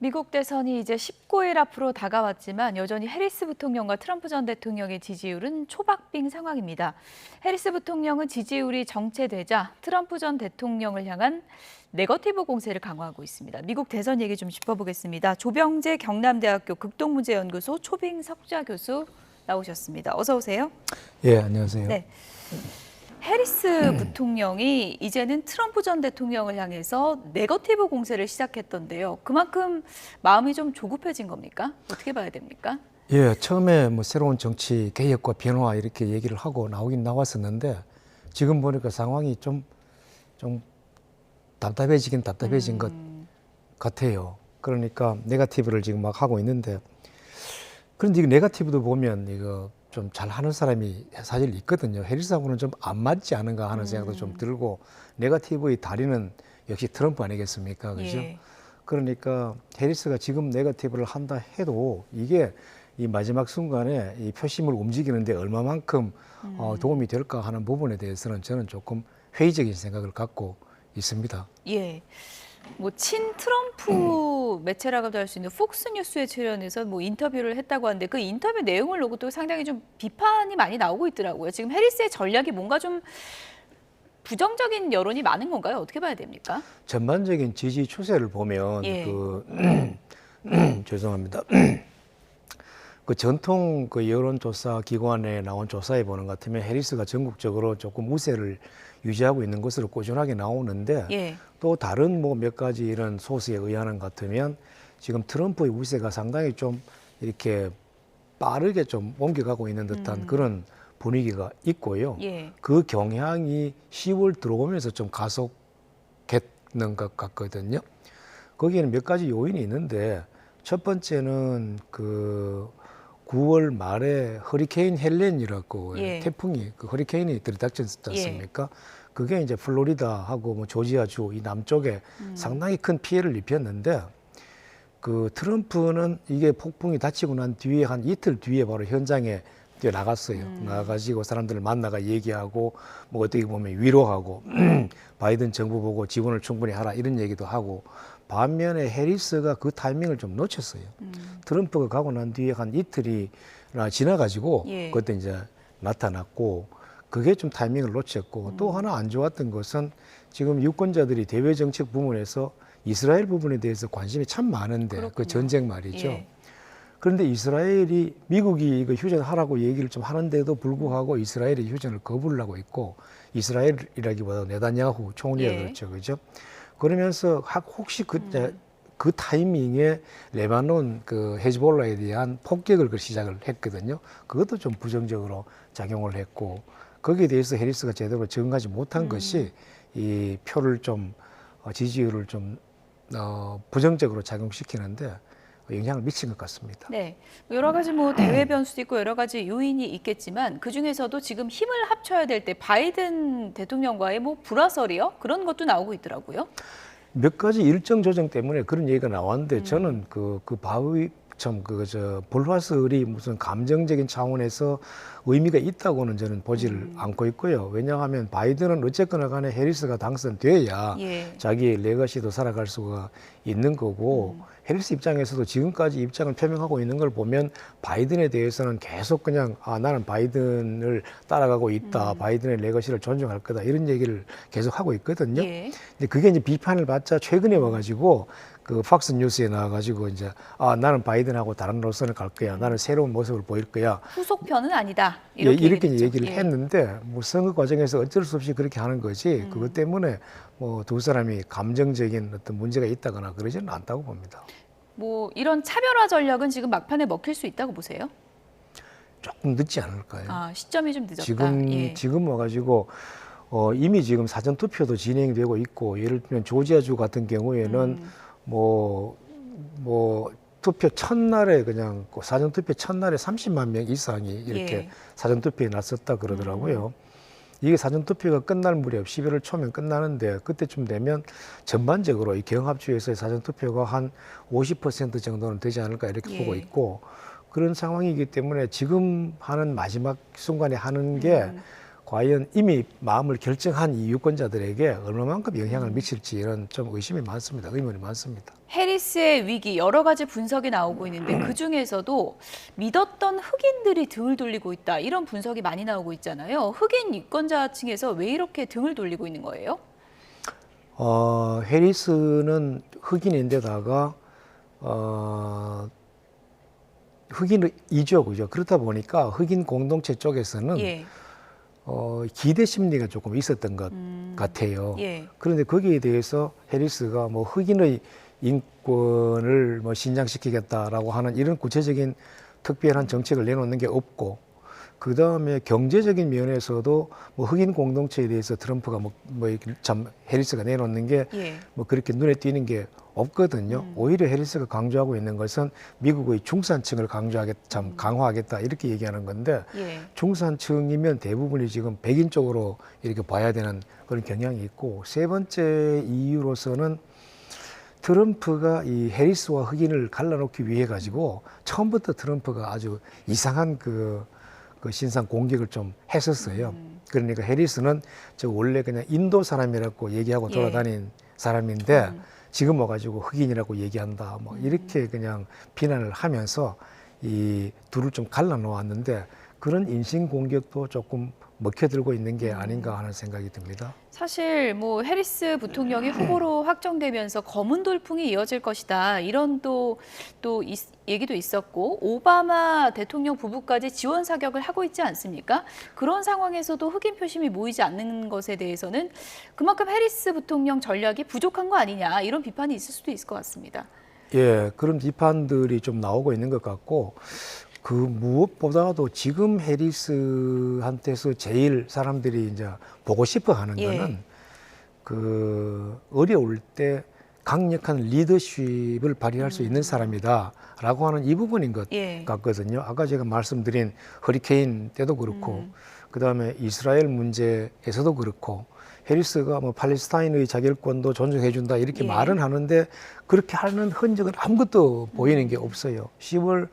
미국 대선이 이제 19일 앞으로 다가왔지만 여전히 해리스 부통령과 트럼프 전 대통령의 지지율은 초박빙 상황입니다. 해리스 부통령은 지지율이 정체되자 트럼프 전 대통령을 향한 네거티브 공세를 강화하고 있습니다. 미국 대선 얘기 좀 짚어보겠습니다. 조병재 경남대학교 극동문제연구소 초빙 석좌 교수 나오셨습니다. 어서 오세요. 예, 안녕하세요. 네. 해리스 부통령이 이제는 트럼프 전 대통령을 향해서 네거티브 공세를 시작했던데요. 그만큼 마음이 좀 조급해진 겁니까? 어떻게 봐야 됩니까? 예, 처음에 뭐 새로운 정치 개혁과 변화 이렇게 얘기를 하고 나오긴 나왔었는데 지금 보니까 상황이 좀 답답해지긴 답답해진 것 같아요. 그러니까 네거티브를 지금 막 하고 있는데 그런데 이 네거티브도 보면 이거 좀 잘하는 사람이 사실 있거든요. 해리스하고는 좀 안 맞지 않은가 하는 생각도 좀 들고 네거티브의 다리는 역시 트럼프 아니겠습니까? 그죠? 예. 그러니까 해리스가 지금 네거티브를 한다 해도 이게 이 마지막 순간에 이 표심을 움직이는데 얼마만큼 도움이 될까 하는 부분에 대해서는 저는 조금 회의적인 생각을 갖고 있습니다. 예. 뭐 친 트럼프 매체라고도 할 수 있는 폭스뉴스에 출연해서 뭐 인터뷰를 했다고 하는데 그 인터뷰 내용을 놓고도 상당히 좀 비판이 많이 나오고 있더라고요. 지금 해리스의 전략이 뭔가 좀 부정적인 여론이 많은 건가요? 어떻게 봐야 됩니까? 전반적인 지지 추세를 보면 예. 죄송합니다. 그 전통 그 여론조사 기관에 나온 조사에 보는 것 같으면 해리스가 전국적으로 조금 우세를 유지하고 있는 것으로 꾸준하게 나오는데 예. 또 다른 뭐 몇 가지 이런 소스에 의하는 것 같으면 지금 트럼프의 우세가 상당히 좀 이렇게 빠르게 좀 옮겨가고 있는 듯한 그런 분위기가 있고요. 예. 그 경향이 10월 들어오면서 좀 가속했는 것 같거든요. 거기에는 몇 가지 요인이 있는데 첫 번째는 그 9월 말에 허리케인 헬렌이라고 예. 태풍이 그 허리케인이 들이닥쳤지 않습니까? 그게 이제 플로리다하고 뭐 조지아주 이 남쪽에 상당히 큰 피해를 입혔는데 그 트럼프는 이게 폭풍이 닥치고 난 뒤에 한 이틀 뒤에 바로 현장에 뛰어 나갔어요. 나가지고 사람들을 만나가 얘기하고 뭐 어떻게 보면 위로하고 바이든 정부 보고 지원을 충분히 하라 이런 얘기도 하고 반면에 해리스가 그 타이밍을 좀 놓쳤어요. 트럼프가 가고 난 뒤에 한 이틀이나 지나가지고 예. 그때 이제 나타났고 그게 좀 타이밍을 놓쳤고 또 하나 안 좋았던 것은 지금 유권자들이 대외 정책 부분에서 이스라엘 부분에 대해서 관심이 참 많은데 그렇군요. 그 전쟁 말이죠. 예. 그런데 이스라엘이 미국이 이거 휴전하라고 얘기를 좀 하는데도 불구하고 이스라엘이 휴전을 거부를 하고 있고 이스라엘이라기보다 네단야후 총리가 예. 그렇죠, 그죠? 그러면서 혹시 그 타이밍에 레바논 그 헤즈볼라에 대한 폭격을 시작을 했거든요. 그것도 좀 부정적으로 작용을 했고 거기에 대해서 해리스가 제대로 적응하지 못한 것이 이 표를 좀 지지율을 좀 부정적으로 작용시키는데 영향을 미친 것 같습니다. 네, 여러 가지 뭐 대외 변수도 있고 여러 가지 요인이 있겠지만 그 중에서도 지금 힘을 합쳐야 될 때 바이든 대통령과의 뭐 불화설이요 그런 것도 나오고 있더라고요. 몇 가지 일정 조정 때문에 그런 얘기가 나왔는데 저는 불화설이 무슨 감정적인 차원에서 의미가 있다고는 저는 보지를 않고 있고요. 왜냐하면 바이든은 어쨌거나 간에 해리스가 당선돼야 예. 자기의 레거시도 살아갈 수가 있는 거고 해리스 입장에서도 지금까지 입장을 표명하고 있는 걸 보면 바이든에 대해서는 계속 그냥 나는 바이든을 따라가고 있다. 바이든의 레거시를 존중할 거다. 이런 얘기를 계속 하고 있거든요. 예. 근데 그게 이제 비판을 받자 최근에 와가지고 그 팍스 뉴스에 나와가지고 이제 나는 바이든하고 다른 노선을 갈 거야. 나는 새로운 모습을 보일 거야. 후속편은 아니다. 이렇게 얘기했죠. 얘기를 예. 했는데 뭐 선거 과정에서 어쩔 수 없이 그렇게 하는 거지. 그것 때문에 뭐 두 사람이 감정적인 어떤 문제가 있다거나 그러지는 않다고 봅니다. 뭐 이런 차별화 전략은 지금 막판에 먹힐 수 있다고 보세요? 조금 늦지 않을까요? 아, 시점이 좀 늦었다. 예. 지금 와가지고 이미 지금 사전 투표도 진행되고 있고 예를 들면 조지아주 같은 경우에는 뭐 투표 첫날에 그냥 사전 투표 첫날에 30만 명 이상이 이렇게 예. 사전 투표에 나섰다 그러더라고요. 이게 사전 투표가 끝날 무렵 11월 초면 끝나는데 그때쯤 되면 전반적으로 이 경합주에서의 사전 투표가 한 50% 정도는 되지 않을까 이렇게 예. 보고 있고 그런 상황이기 때문에 지금 하는 마지막 순간에 하는 게 과연 이미 마음을 결정한 이 유권자들에게 얼마만큼 영향을 미칠지 이런 좀 의심이 많습니다. 의문이 많습니다. 해리스의 위기 여러 가지 분석이 나오고 있는데 그중에서도 믿었던 흑인들이 등을 돌리고 있다 이런 분석이 많이 나오고 있잖아요. 흑인 유권자층에서 왜 이렇게 등을 돌리고 있는 거예요? 해리스는 흑인인데다가 흑인이죠, 그죠? 그렇다 보니까 흑인 공동체 쪽에서는 예. 기대 심리가 조금 있었던 것 같아요. 예. 그런데 거기에 대해서 해리스가 뭐 흑인의 인권을 뭐 신장시키겠다라고 하는 이런 구체적인 특별한 정책을 내놓는 게 없고, 그 다음에 경제적인 면에서도 뭐 흑인 공동체에 대해서 트럼프가 참 해리스가 내놓는 게 뭐 예. 그렇게 눈에 띄는 게 없거든요. 오히려 해리스가 강조하고 있는 것은 미국의 중산층을 강화하겠다 이렇게 얘기하는 건데, 예. 중산층이면 대부분이 지금 백인 쪽으로 이렇게 봐야 되는 그런 경향이 있고, 세 번째 이유로서는 트럼프가 이 해리스와 흑인을 갈라놓기 위해 가지고 처음부터 트럼프가 아주 이상한 그 신상 공격을 좀 했었어요. 그러니까 해리스는 저 원래 그냥 인도 사람이라고 얘기하고 돌아다닌 사람인데 지금 와가지고 흑인이라고 얘기한다. 뭐 이렇게 그냥 비난을 하면서 이 둘을 좀 갈라놓았는데, 그런 인신 공격도 조금 먹혀들고 있는 게 아닌가 하는 생각이 듭니다. 사실 뭐 해리스 부통령이 후보로 확정되면서 검은 돌풍이 이어질 것이다 이런 또 얘기도 있었고, 오바마 대통령 부부까지 지원 사격을 하고 있지 않습니까? 그런 상황에서도 흑인 표심이 모이지 않는 것에 대해서는 그만큼 해리스 부통령 전략이 부족한 거 아니냐 이런 비판이 있을 수도 있을 것 같습니다. 예, 그런 비판들이 좀 나오고 있는 것 같고, 그 무엇보다도 지금 해리스한테서 제일 사람들이 이제 보고 싶어 하는 거는 그 어려울 때 강력한 리더십을 발휘할 수 있는 사람이다라고 하는 이 부분인 것 같거든요. 아까 제가 말씀드린 허리케인 때도 그렇고, 그 다음에 이스라엘 문제에서도 그렇고, 해리스가 뭐 팔레스타인의 자결권도 존중해준다 이렇게 말은 하는데 그렇게 하는 흔적은 아무것도 보이는 게 없어요. 10월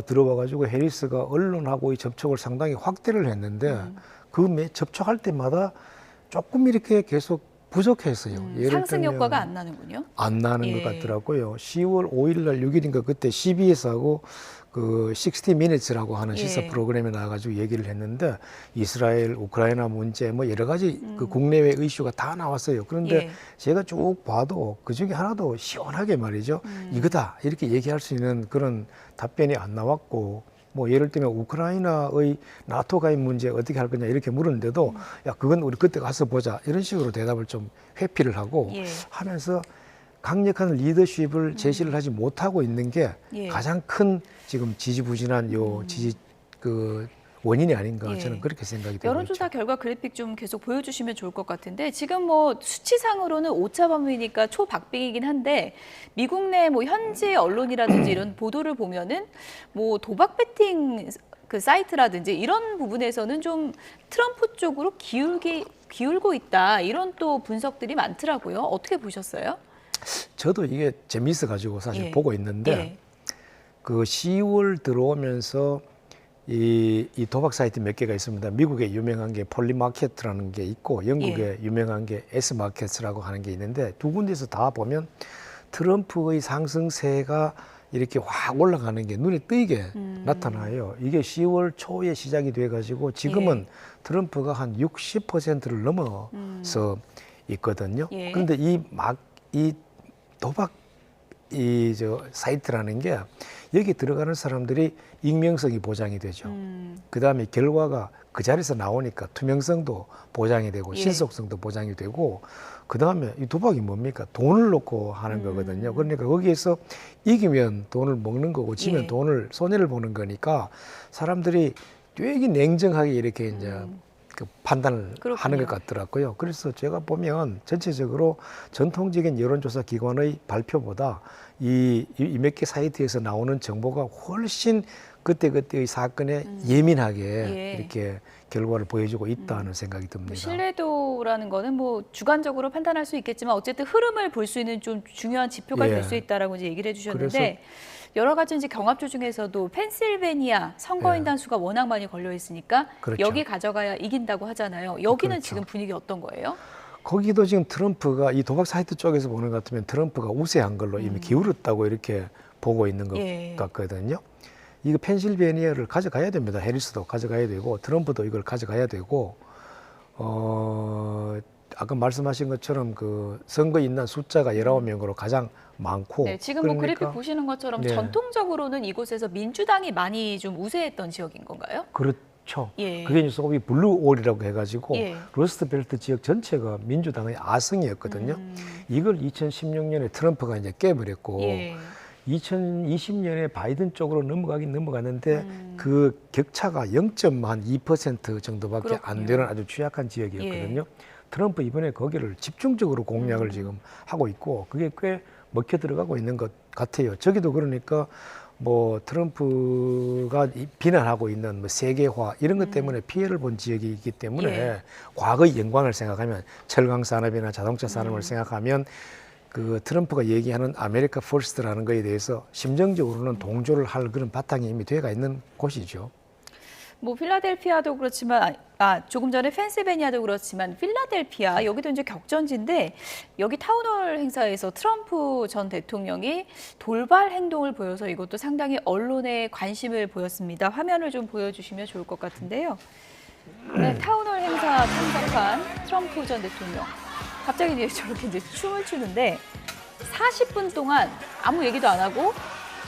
들어와가지고 해리스가 언론하고의 접촉을 상당히 확대를 했는데 그 접촉할 때마다 조금 이렇게 계속 부족했어요. 예를 상승 들면 효과가 안 나는군요. 안 나는 것 같더라고요. 10월 5일 날 6일인가 그때 CBS하고 그 60 Minutes라고 하는 시사 프로그램에 나와가지고 얘기를 했는데, 이스라엘, 우크라이나 문제 뭐 여러 가지 그 국내외 이슈가 다 나왔어요. 그런데 제가 쭉 봐도 그 중에 하나도 시원하게 말이죠. 이거다 이렇게 얘기할 수 있는 그런 답변이 안 나왔고, 뭐 예를 들면 우크라이나의 나토 가입 문제 어떻게 할 거냐 이렇게 물었는데도 야 그건 우리 그때 가서 보자 이런 식으로 대답을 좀 회피를 하고 하면서 강력한 리더십을 제시를 하지 못하고 있는 게 가장 큰 지금 지지부진한 요 원인이 아닌가 저는 그렇게 생각이 되고 여론조사 있죠. 결과 그래픽 좀 계속 보여주시면 좋을 것 같은데, 지금 뭐 수치상으로는 오차 범위니까 초박빙이긴 한데 미국 내 뭐 현지 언론이라든지 이런 보도를 보면은 뭐 도박 배팅 그 사이트라든지 이런 부분에서는 좀 트럼프 쪽으로 기울고 있다 이런 또 분석들이 많더라고요. 어떻게 보셨어요? 저도 이게 재미있어 가지고 사실 보고 있는데 그 10월 들어오면서 이 도박 사이트 몇 개가 있습니다. 미국에 유명한 게 폴리마켓이라는 게 있고 영국에 유명한 게 S마켓이라고 하는 게 있는데, 두 군데서 다 보면 트럼프의 상승세가 이렇게 확 올라가는 게 눈에 띄게 나타나요. 이게 10월 초에 시작이 돼가지고 지금은 트럼프가 한 60%를 넘어서 있거든요. 그런데 이 도박 사이트라는 게 여기 들어가는 사람들이 익명성이 보장이 되죠. 그 다음에 결과가 그 자리에서 나오니까 투명성도 보장이 되고 신속성도 보장이 되고, 그 다음에 이 도박이 뭡니까? 돈을 놓고 하는 거거든요. 그러니까 거기에서 이기면 돈을 먹는 거고 지면 손해를 보는 거니까 사람들이 되게 냉정하게 이렇게 이제 그 판단을 하는 것 같더라고요. 그래서 제가 보면 전체적으로 전통적인 여론조사 기관의 발표보다 이 몇 개 사이트에서 나오는 정보가 훨씬 그때그때의 사건에 예민하게 예. 이렇게 결과를 보여주고 있다는 생각이 듭니다. 신뢰도라는 거는 뭐 주관적으로 판단할 수 있겠지만 어쨌든 흐름을 볼 수 있는 좀 중요한 지표가 예. 될 수 있다라고 이제 얘기를 해주셨는데 여러 가지 이제 경합조 중에서도 펜실베니아 선거인단 수가 워낙 많이 걸려 있으니까 그렇죠. 여기 가져가야 이긴다고 하잖아요. 여기는 그렇죠. 지금 분위기 어떤 거예요? 거기도 지금 트럼프가 이 도박 사이트 쪽에서 보는 것 같으면 트럼프가 우세한 걸로 이미 기울었다고 이렇게 보고 있는 것 예. 같거든요. 이거 펜실베니아를 가져가야 됩니다. 해리스도 가져가야 되고 트럼프도 이걸 가져가야 되고 아까 말씀하신 것처럼 그 선거 인단 숫자가 19명으로 가장 많고 네, 지금 뭐 그러니까 그래픽 보시는 것처럼 네. 전통적으로는 이곳에서 민주당이 많이 좀 우세했던 지역인 건가요? 그렇죠. 예. 그게 이제 소위 블루올이라고 해가지고 예. 러스트벨트 지역 전체가 민주당의 아성이었거든요. 이걸 2016년에 트럼프가 이제 깨버렸고 예. 2020년에 바이든 쪽으로 넘어가긴 넘어갔는데 그 격차가 0.2% 정도밖에 안 그렇군요. 되는 아주 취약한 지역이었거든요. 트럼프 이번에 거기를 집중적으로 공략을 지금 하고 있고 그게 꽤 먹혀 들어가고 있는 것 같아요. 저기도 그러니까 뭐 트럼프가 비난하고 있는 뭐 세계화 이런 것 때문에 피해를 본 지역이 있기 때문에 예. 과거의 영광을 생각하면 철강 산업이나 자동차 산업을 생각하면 그 트럼프가 얘기하는 아메리카 퍼스트라는 거에 대해서 심정적으로는 동조를 할 그런 바탕이 이미 되어가 있는 곳이죠. 뭐 필라델피아도 그렇지만 조금 전에 펜실베니아도 그렇지만 필라델피아 여기도 이제 격전지인데 여기 타운홀 행사에서 트럼프 전 대통령이 돌발 행동을 보여서 이것도 상당히 언론에 관심을 보였습니다. 화면을 좀 보여주시면 좋을 것 같은데요. 네, 타운홀 행사 참석한 트럼프 전 대통령 갑자기 이제 저렇게 이제 춤을 추는데 40분 동안 아무 얘기도 안 하고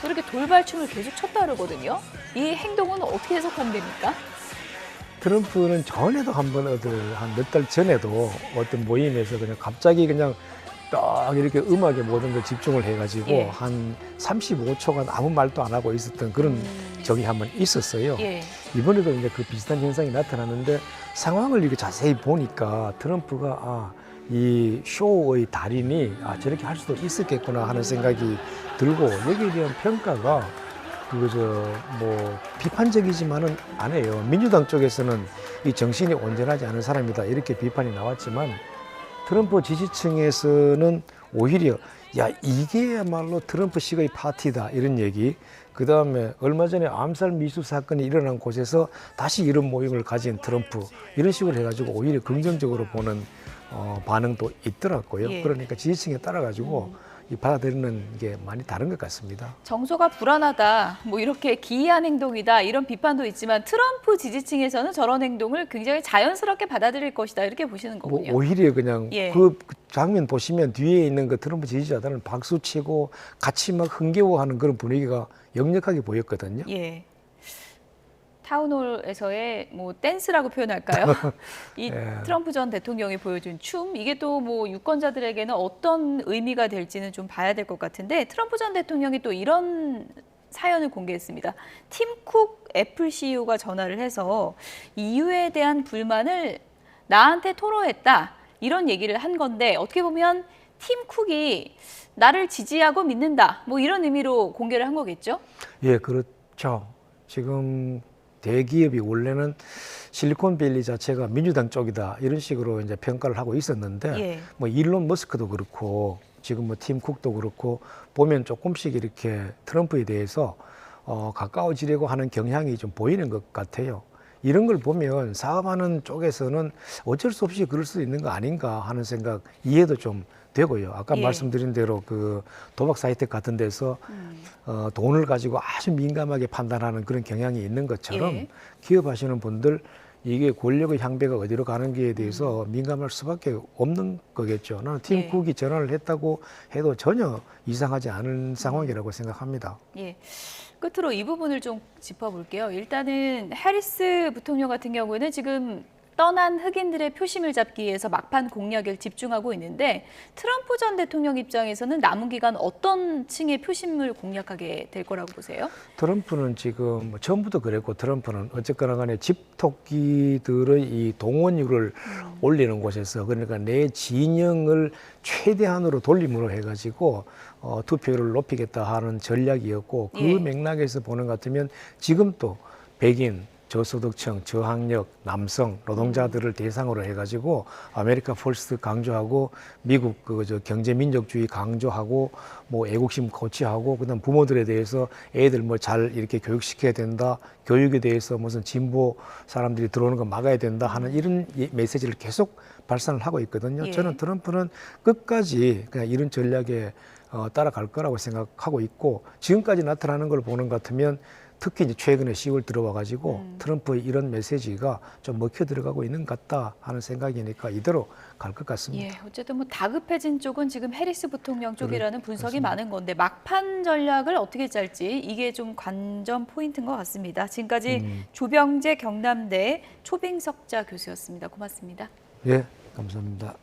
저렇게 돌발춤을 계속 췄다 그러거든요. 이 행동은 어떻게 해석하면 됩니까? 트럼프는 전에도 한번 한 몇 달 전에도 어떤 모임에서 그냥 갑자기 그냥 딱 이렇게 음악에 모든 걸 집중을 해가지고 예. 한 35초간 아무 말도 안 하고 있었던 그런 적이 한번 있었어요. 예. 이번에도 이제 그 비슷한 현상이 나타났는데 상황을 이렇게 자세히 보니까 트럼프가 이 쇼의 달인이 저렇게 할 수도 있었겠구나 하는 생각이 들고 여기에 대한 평가가 뭐 비판적이지만은 아니에요. 민주당 쪽에서는 이 정신이 온전하지 않은 사람이다 이렇게 비판이 나왔지만 트럼프 지지층에서는 오히려 야 이게야말로 트럼프식의 파티다 이런 얘기. 그 다음에 얼마 전에 암살 미수 사건이 일어난 곳에서 다시 이런 모임을 가진 트럼프 이런 식으로 해가지고 오히려 긍정적으로 보는 반응도 있더라고요. 예. 그러니까 지지층에 따라 가지고 이 받아들이는 게 많이 다른 것 같습니다. 정서가 불안하다, 뭐 이렇게 기이한 행동이다 이런 비판도 있지만 트럼프 지지층에서는 저런 행동을 굉장히 자연스럽게 받아들일 것이다 이렇게 보시는 뭐 거군요. 오히려 그냥 예. 그 장면 보시면 뒤에 있는 그 트럼프 지지자들은 박수 치고 같이 막 흥겨워하는 그런 분위기가 역력하게 보였거든요. 예. 타운홀에서의 뭐 댄스라고 표현할까요? 이 예. 트럼프 전 대통령이 보여준 춤 이게 또 뭐 유권자들에게는 어떤 의미가 될지는 좀 봐야 될 것 같은데 트럼프 전 대통령이 또 이런 사연을 공개했습니다. 팀 쿡 애플 CEO가 전화를 해서 이유에 대한 불만을 나한테 토로했다 이런 얘기를 한 건데 어떻게 보면 팀 쿡이 나를 지지하고 믿는다 뭐 이런 의미로 공개를 한 거겠죠? 예, 그렇죠. 지금 대기업이 원래는 실리콘밸리 자체가 민주당 쪽이다 이런 식으로 이제 평가를 하고 있었는데 예. 뭐 일론 머스크도 그렇고 지금 뭐 팀 쿡도 그렇고 보면 조금씩 이렇게 트럼프에 대해서 가까워지려고 하는 경향이 좀 보이는 것 같아요. 이런 걸 보면 사업하는 쪽에서는 어쩔 수 없이 그럴 수 있는 거 아닌가 하는 생각 이해도 좀 되고요. 아까 예. 말씀드린 대로 그 도박 사이트 같은 데서 돈을 가지고 아주 민감하게 판단하는 그런 경향이 있는 것처럼 예. 기업하시는 분들 이게 권력의 향배가 어디로 가는지에 대해서 민감할 수밖에 없는 거겠죠. 나는 팀 예. 쿡이 전화를 했다고 해도 전혀 이상하지 않은 상황이라고 생각합니다. 예. 끝으로 이 부분을 좀 짚어볼게요. 일단은 해리스 부통령 같은 경우에는 지금 떠난 흑인들의 표심을 잡기 위해서 막판 공략에 집중하고 있는데 트럼프 전 대통령 입장에서는 남은 기간 어떤 층의 표심을 공략하게 될 거라고 보세요? 트럼프는 지금 뭐 처음부터 그랬고 트럼프는 어쨌거나 간에 집토끼들의 이 동원율을 올리는 곳에서 그러니까 내 진영을 최대한으로 돌림으로 해가지고 투표율을 높이겠다 하는 전략이었고 그 예. 맥락에서 보는 것 같으면 지금 또 백인 저소득층, 저학력, 남성, 노동자들을 대상으로 해가지고 아메리카 퍼스트 강조하고 미국 경제 민족주의 강조하고 뭐 애국심 고취하고 그다음 부모들에 대해서 애들 뭐 잘 이렇게 교육시켜야 된다, 교육에 대해서 무슨 진보 사람들이 들어오는 거 막아야 된다 하는 이런 메시지를 계속 발산을 하고 있거든요. 예. 저는 트럼프는 끝까지 그냥 이런 전략에 따라갈 거라고 생각하고 있고 지금까지 나타나는 걸 보는 것 같으면. 특히 이제 최근에 10월 들어와 가지고 트럼프의 이런 메시지가 좀 먹혀 들어가고 있는 것 같다 하는 생각이니까 이대로 갈 것 같습니다. 예, 어쨌든 뭐 다급해진 쪽은 지금 해리스 부통령 쪽이라는 분석이 그렇습니다. 많은 건데 막판 전략을 어떻게 짤지 이게 좀 관전 포인트인 것 같습니다. 지금까지 조병재 경남대 초빙석자 교수였습니다. 고맙습니다. 예, 감사합니다.